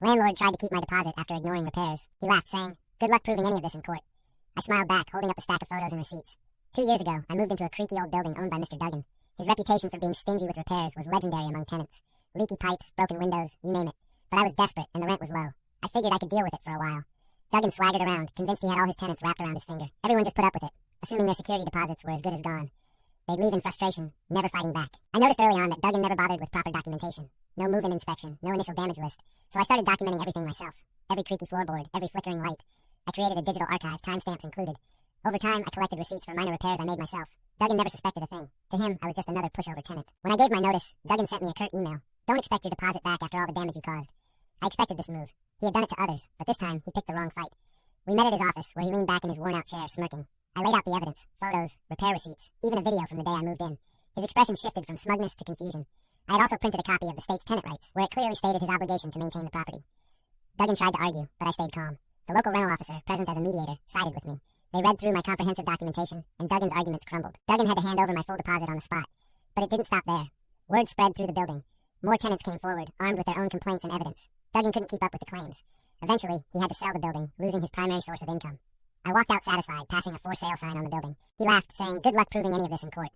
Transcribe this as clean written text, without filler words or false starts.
Landlord tried to keep my deposit after ignoring repairs. He laughed, saying, "Good luck proving any of this in court." I smiled back, holding up a stack of photos and receipts. 2 years ago, I moved into a creaky old building owned by Mr. Duggan. His reputation for being stingy with repairs was legendary among tenants. Leaky pipes, broken windows, you name it. But I was desperate, and the rent was low. I figured I could deal with it for a while. Duggan swaggered around, convinced he had all his tenants wrapped around his finger. Everyone just put up with it, assuming their security deposits were as good as gone. They'd leave in frustration, never fighting back. I noticed early on that Duggan never bothered with proper documentation. No move-in inspection, no initial damage list. So I started documenting everything myself. Every creaky floorboard, every flickering light. I created a digital archive, timestamps included. Over time, I collected receipts for minor repairs I made myself. Duggan never suspected a thing. To him, I was just another pushover tenant. When I gave my notice, Duggan sent me a curt email. "Don't expect your deposit back after all the damage you caused." I expected this move. He had done it to others, but this time, he picked the wrong fight. We met at his office, where he leaned back in his worn-out chair, smirking. I laid out the evidence, photos, repair receipts, even a video from the day I moved in. His expression shifted from smugness to confusion. I had also printed a copy of the state's tenant rights, where it clearly stated his obligation to maintain the property. Duggan tried to argue, but I stayed calm. The local rental officer, present as a mediator, sided with me. They read through my comprehensive documentation, and Duggan's arguments crumbled. Duggan had to hand over my full deposit on the spot. But it didn't stop there. Word spread through the building. More tenants came forward, armed with their own complaints and evidence. Duggan couldn't keep up with the claims. Eventually, he had to sell the building, losing his primary source of income. I walked out satisfied, passing a for sale sign on the building. He laughed, saying, "Good luck proving any of this in court."